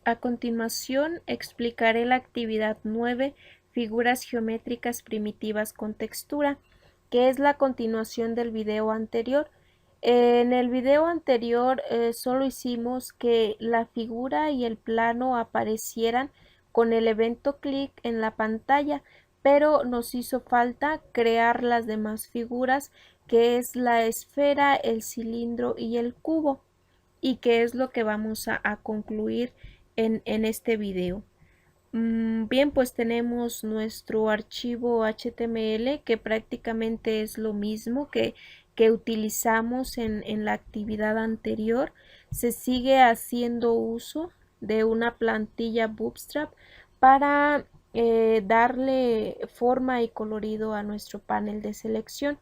A continuación explicaré la actividad 9, figuras geométricas primitivas con textura, que es la continuación del video anterior. En el video anterior solo hicimos que la figura y el plano aparecieran con el evento clic en la pantalla, pero nos hizo falta crear las demás figuras, que es la esfera, el cilindro y el cubo, y que es lo que vamos a concluir en este video. Bien, pues tenemos nuestro archivo HTML, que prácticamente es lo mismo que utilizamos en la actividad anterior. Se sigue haciendo uso de una plantilla Bootstrap para darle forma y colorido a nuestro panel de selección.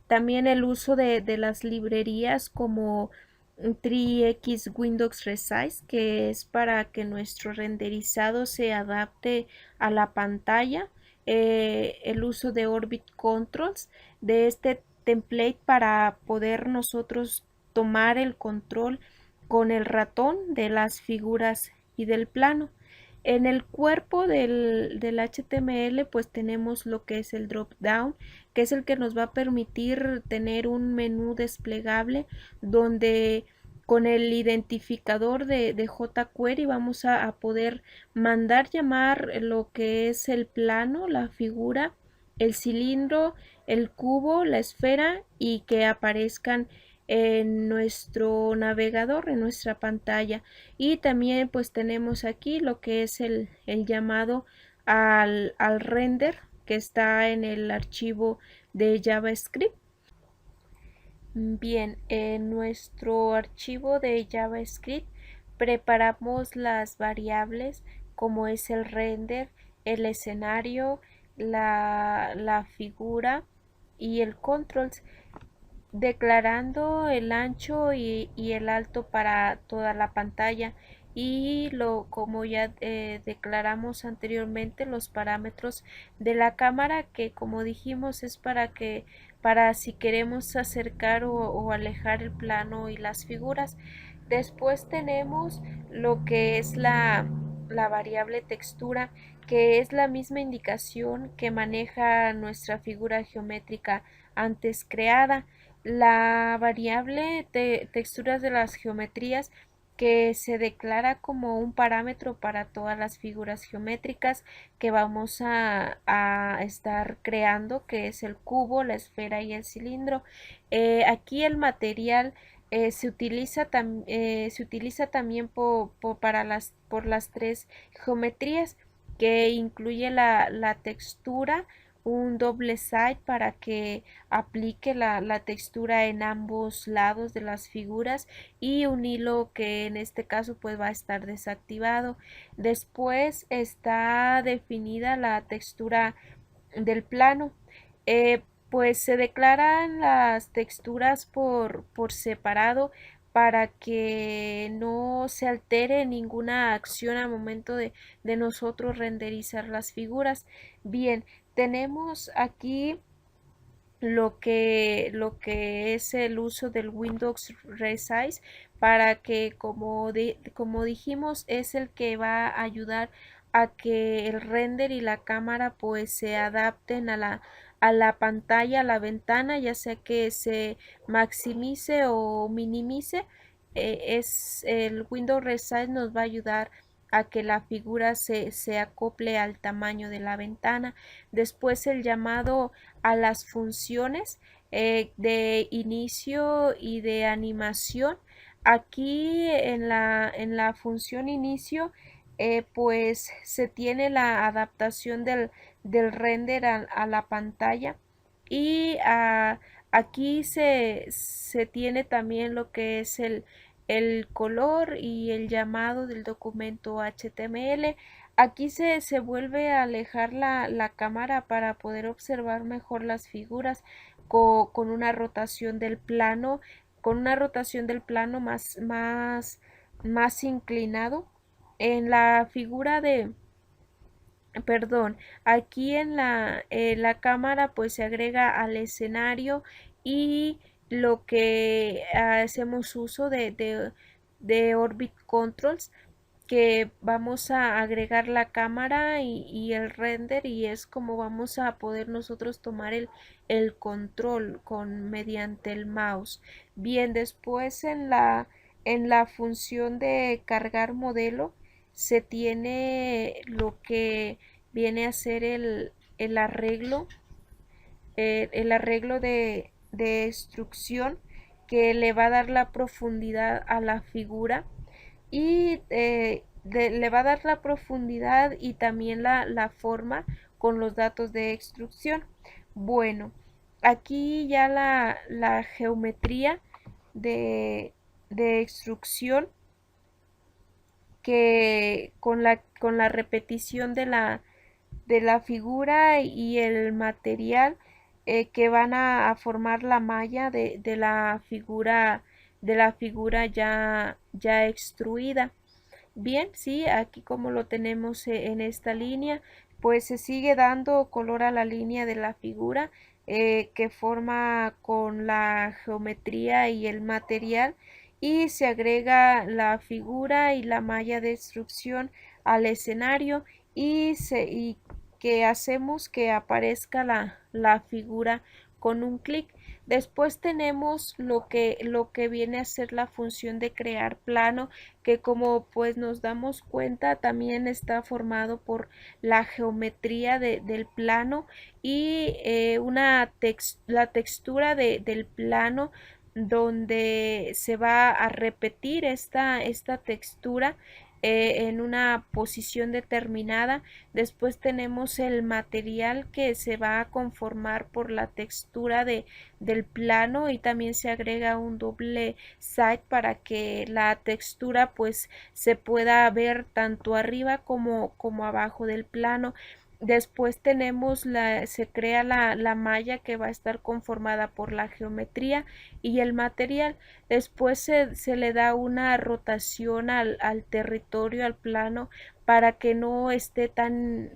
También el uso de las librerías como 3x Windows Resize, que es para que nuestro renderizado se adapte a la pantalla. El uso de Orbit Controls, de este template para poder nosotros tomar el control con el ratón de las figuras y del plano. En el cuerpo del HTML pues tenemos lo que es el drop down, que es el que nos va a permitir tener un menú desplegable donde con el identificador de jQuery vamos a poder mandar llamar lo que es el plano, la figura, el cilindro, el cubo, la esfera, y que aparezcan en nuestro navegador, en nuestra pantalla. Y también pues tenemos aquí lo que es el llamado al render, que está en el archivo de JavaScript. Bien, en nuestro archivo de JavaScript preparamos las variables como es el render, el escenario, la figura y el controls, declarando el ancho y el alto para toda la pantalla, y como ya declaramos anteriormente, los parámetros de la cámara, que como dijimos es para si queremos acercar o alejar el plano y las figuras. Después tenemos lo que es la variable textura, que es la misma indicación que maneja nuestra figura geométrica antes creada. La variable de texturas de las geometrías, que se declara como un parámetro para todas las figuras geométricas que vamos a estar creando, que es el cubo, la esfera y el cilindro. Aquí el material se utiliza también por las tres geometrías, que incluye la textura, un doble side para que aplique la textura en ambos lados de las figuras, y un hilo que en este caso pues va a estar desactivado. Después está definida la textura del plano. Pues se declaran las texturas por separado para que no se altere ninguna acción al momento de nosotros renderizar las figuras. Bien, tenemos aquí lo que es el uso del Windows Resize, para que como dijimos es el que va a ayudar a que el render y la cámara pues se adapten a la pantalla, a la ventana, ya sea que se maximice o minimice. Es el Windows Resize nos va a ayudar a que la figura se acople al tamaño de la ventana. Después el llamado a las funciones de inicio y de animación. Aquí en la función inicio pues se tiene la adaptación del render a la pantalla, y aquí se tiene también lo que es el color y el llamado del documento HTML. Aquí se vuelve a alejar la cámara para poder observar mejor las figuras con una rotación del plano, más inclinado. En la figura perdón, aquí en la cámara pues se agrega al escenario, y lo que hacemos uso de Orbit Controls, que vamos a agregar la cámara y el render, y es como vamos a poder nosotros tomar el control mediante el mouse. Bien, después en la función de cargar modelo se tiene lo que viene a ser el arreglo de extrusión, que le va a dar la profundidad a la figura y le va a dar la profundidad y también la forma con los datos de extrusión. Bueno, aquí ya la geometría de, de extrusión, que con la repetición de la figura y el material que van a formar la malla de la figura ya extruida. Bien, sí, aquí como lo tenemos en esta línea, pues se sigue dando color a la línea de la figura que forma con la geometría y el material, y se agrega la figura y la malla de extrusión al escenario y que hacemos que aparezca la figura con un clic. Después tenemos lo que viene a ser la función de crear plano, que como pues nos damos cuenta también está formado por la geometría del plano y la textura del plano, donde se va a repetir esta textura en una posición determinada. Después tenemos el material que se va a conformar por la textura del plano, y también se agrega un doble side para que la textura pues se pueda ver tanto arriba como abajo del plano. Después tenemos se crea la malla, que va a estar conformada por la geometría y el material. Después se le da una rotación al territorio, al plano, para que no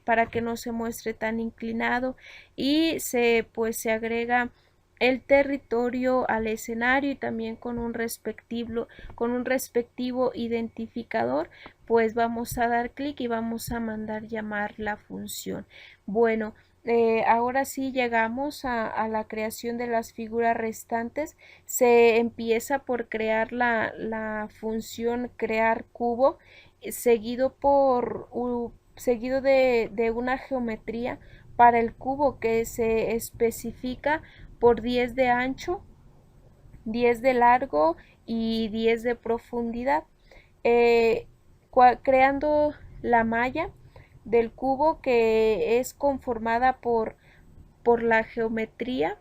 para que no se muestre tan inclinado, y se agrega el territorio al escenario, y también con un respectivo identificador, pues vamos a dar clic y vamos a mandar llamar la función. Bueno, ahora sí llegamos a la creación de las figuras restantes. Se empieza por crear la función crear cubo, seguido de una geometría para el cubo, que se especifica por 10 de ancho, 10 de largo y 10 de profundidad, eh, creando la malla del cubo, que es conformada por la geometría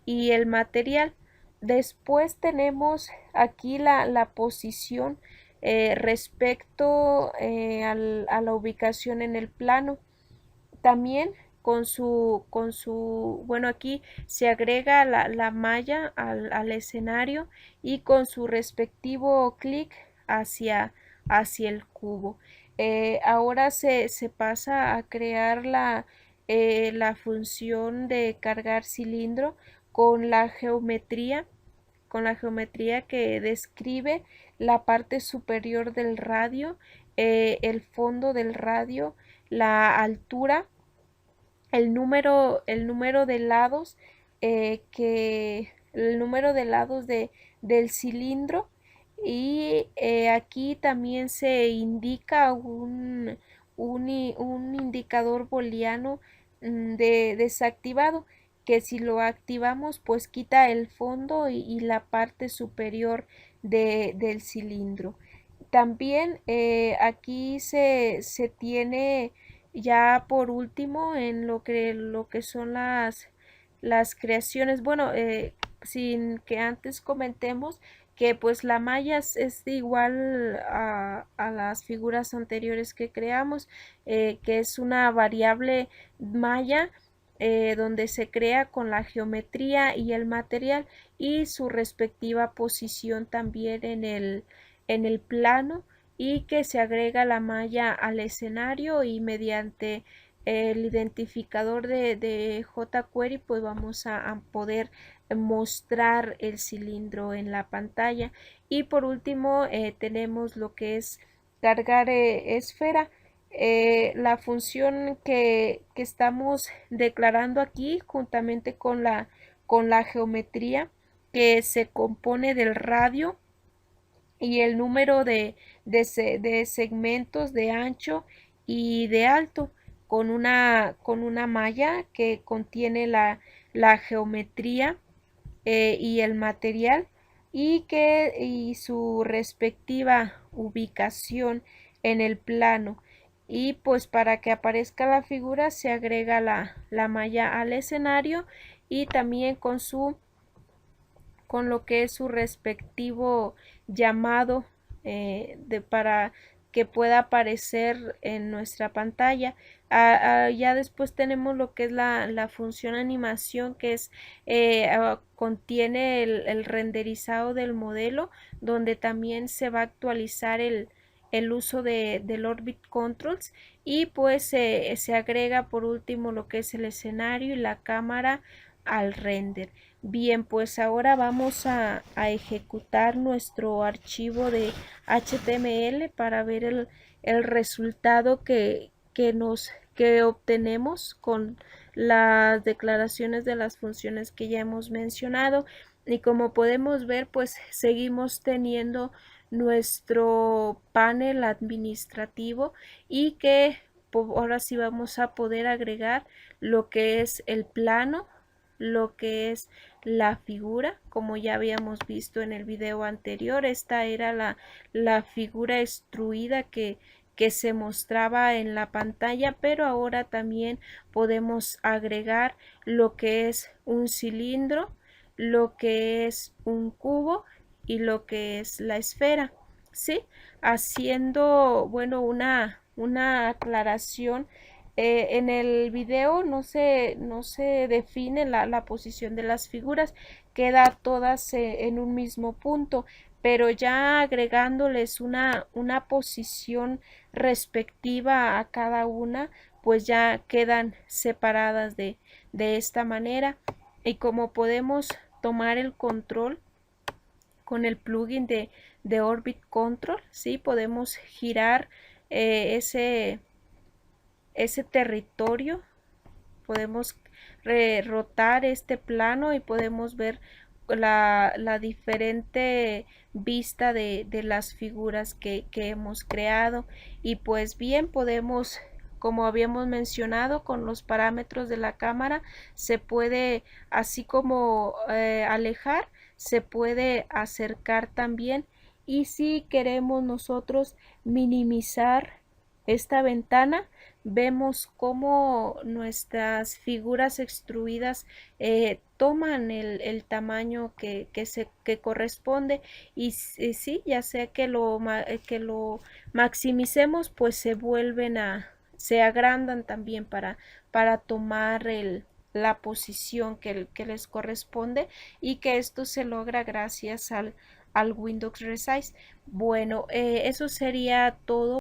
y el material. Después tenemos aquí la posición respecto a la ubicación en el plano. También bueno, aquí se agrega la malla al escenario, y con su respectivo clic hacia el cubo. Ahora se pasa a crear la función de cargar cilindro con con la geometría que describe la parte superior del radio, el fondo del radio, la altura, el número de lados, el número de lados del cilindro, y aquí también se indica un indicador booleano desactivado, que si lo activamos pues quita el fondo y la parte superior del cilindro. También aquí se tiene ya por último en lo que son las creaciones. Bueno, sin que antes comentemos que pues la malla es igual a las figuras anteriores que creamos, que es una variable malla, donde se crea con la geometría y el material y su respectiva posición también en el plano, y que se agrega la malla al escenario, y mediante el identificador de jQuery pues vamos a poder mostrar el cilindro en la pantalla. Y por último tenemos lo que es cargar esfera. La función que estamos declarando aquí juntamente con la geometría, que se compone del radio y el número de segmentos de ancho y de alto, con una malla que contiene la geometría y el material, y su respectiva ubicación en el plano. Y pues para que aparezca la figura se agrega la malla al escenario, y también con lo que es su respectivo llamado, para que pueda aparecer en nuestra pantalla. Ya después tenemos lo que es la función animación, que es contiene el renderizado del modelo, donde también se va a actualizar el uso del Orbit Controls, y pues se agrega por último lo que es el escenario y la cámara al render. Bien, pues ahora vamos a ejecutar nuestro archivo de HTML para ver el resultado que obtenemos con las declaraciones de las funciones que ya hemos mencionado. Y como podemos ver, pues seguimos teniendo nuestro panel administrativo, y que ahora sí vamos a poder agregar lo que es el plano, lo que es la figura, como ya habíamos visto en el video anterior. Esta era la figura extruida que se mostraba en la pantalla, pero ahora también podemos agregar lo que es un cilindro, lo que es un cubo y lo que es la esfera, ¿sí? Haciendo, bueno, una aclaración. En el video no se define la posición de las figuras, queda todas en un mismo punto, pero ya agregándoles una posición respectiva a cada una, pues ya quedan separadas de esta manera. Y como podemos tomar el control con el plugin de Orbit Control, ¿sí? Podemos girar ese territorio, podemos rotar este plano y podemos ver la diferente vista de las figuras que hemos creado. Y pues bien, podemos, como habíamos mencionado, con los parámetros de la cámara se puede, así como alejar, se puede acercar también. Y si queremos nosotros minimizar esta ventana, vemos cómo nuestras figuras extruidas toman el tamaño que corresponde, y sí, ya sea que que lo maximicemos, pues se agrandan también para tomar la posición que les corresponde, y que esto se logra gracias al Windows Resize. Bueno, eso sería todo